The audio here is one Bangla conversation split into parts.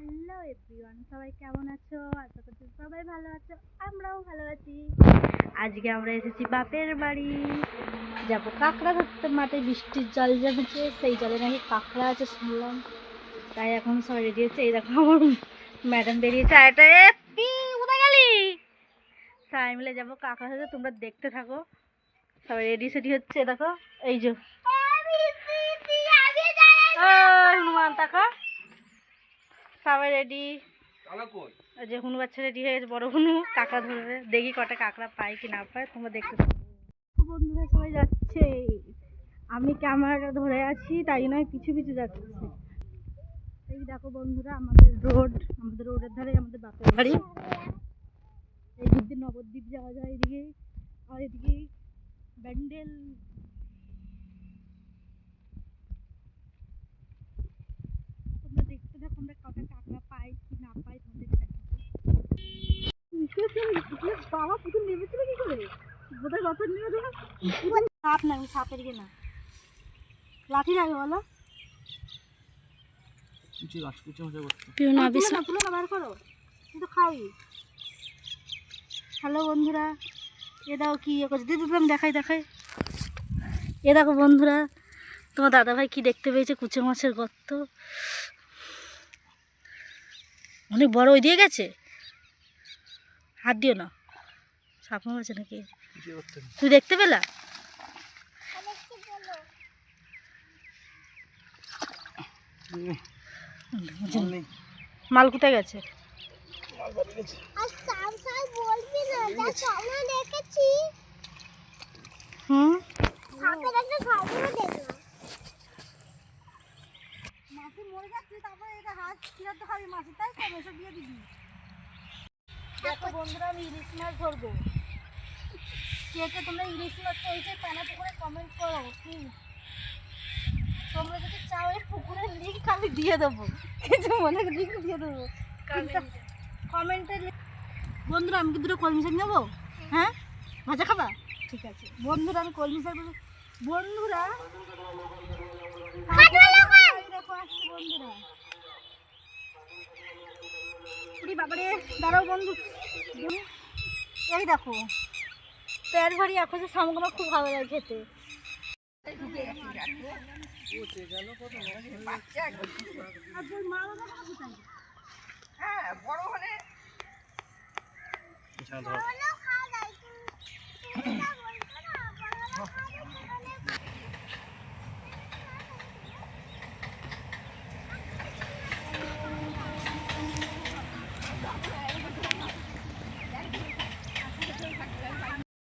হ্যালো এভরিওয়ান, সবাই কেমন আছো? আশা করছি সবাই ভালো আছো, আমরাও ভালো আছি। আজকে আমরা এসেছি বাপের বাড়ি, যাবো কাঁকড়া ধরতে। মাঠে বৃষ্টির জল জমেছে, সেই জলে নাকি কাঁকড়া আছে শুনলাম। তাই এখন সবাই রেডি হচ্ছে। এই দেখো আমার ম্যাডাম বেরিয়েছে। এটা কোথায় গেলি? সবাই মিলে যাবো কাঁকড়া ধরতে, তোমরা দেখতে থাকো। সবাই রেডি সেডি হচ্ছে, দেখো এই যে হনুমান টাকা সবাই রেডি। যে হুনু বাচ্চা রেডি হয়ে গেছে, বড় হুনু কাঁকড়া ধরবে। দেখি কটা কাঁকড়া পাই কি না পাই, তোমরা দেখতে থাকো। বন্ধুরা সবাই যাচ্ছে, আমি ক্যামেরাটা ধরে আছি তাই নয় পিছু পিছু যাচ্ছে। এই দেখো বন্ধুরা আমাদের রোডের ধারে আমাদের বাপের বাড়ি। এই দিক দিয়ে নবদ্বীপ যাওয়া যায় এদিকে, আর এদিকে ব্যান্ডেল। তোমরা দেখতে থাকো আমরা কটা কাঁকড়া পাই কি না পাই, তোমাদের বাবা পুতুল নেমেছিল কি করে? বোধহয় বছর নিয়ে সাপ না, সাপের দিকে না, লাঠি লাগে বলো। হ্যালো বন্ধুরা, এ দাও কি ইয়ে করছে দিদি, আমি দেখাই। এ দেখো বন্ধুরা, তোমার দাদাভাই কি দেখতে পেয়েছে, কুচে মাছের গর্ত অনেক বড়। ওই দিয়ে গেছে, হাত দিও না, সাপ মারছে নাকি? তুই দেখতে পেলা? মাল কোথায় গেছে? দেখো বন্ধুরা, আমি ইলিশ মাছ ধরবো। কে কে তোমরা ইলিশ মাছ পেয়েছে পানা পুকুরে কমেন্ট করো প্লিজ। তোমরা যদি চাও এই পুকুরের লিঙ্ক আমি দিয়ে দেবো, কিছু মনে লিঙ্ক দিয়ে দেবো কমেন্টে। বন্ধুরা আমি কি দুটো কলমি শাক নেবো? হ্যাঁ, ভাজা খাবা? ঠিক আছে বন্ধুরা, আমি কলমি শাক বন্ধুরা দেখো আসছি বন্ধুরা। বাবারে দাঁড়াও বন্ধু, এই দেখো পেট ভরি এখন শামুক আমার খুব ভালো লাগে খেতে।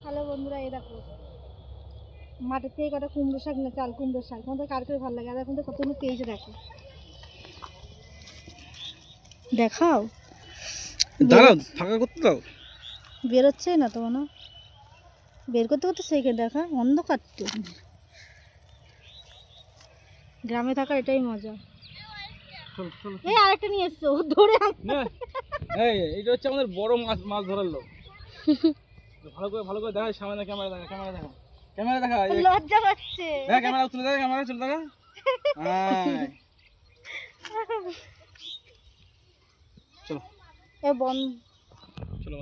হ্যালো বন্ধুরা, এই দেখো মাঠের থেকে কটা কুমড়ো শাক না, চাল কুমড়ো শাক। তোমাদের কার করে ভালো লাগে? আর এখন তো কত পেয়েছে দেখো, দেখাও। দাঁড়াও, ফাঁকা করতে দাও। বেরোচ্ছে না তো মনে, বের করতে করতে সেইখানে দেখা অন্ধকার তো। গ্রামে থাকা এটাই মজা। এই আরেকটা নিয়ে এসছো ধরে। এইটা হচ্ছে আমাদের বড় মাছ ধরার লোক। ভালো করে দেখা, সামনে ক্যামেরা দেখা। লজ্জা পাচ্ছে। হ্যাঁ ক্যামেরা তুলে দেখা। চলো এ বন্ধ। চলো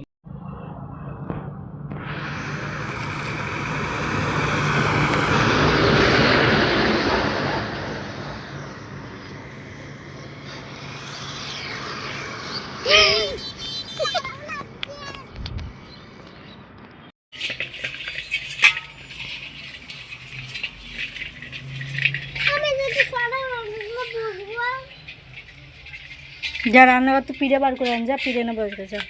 যা রান্না করতে পিড়ে বার করে আন, যা পিড়ে না বসতে যা।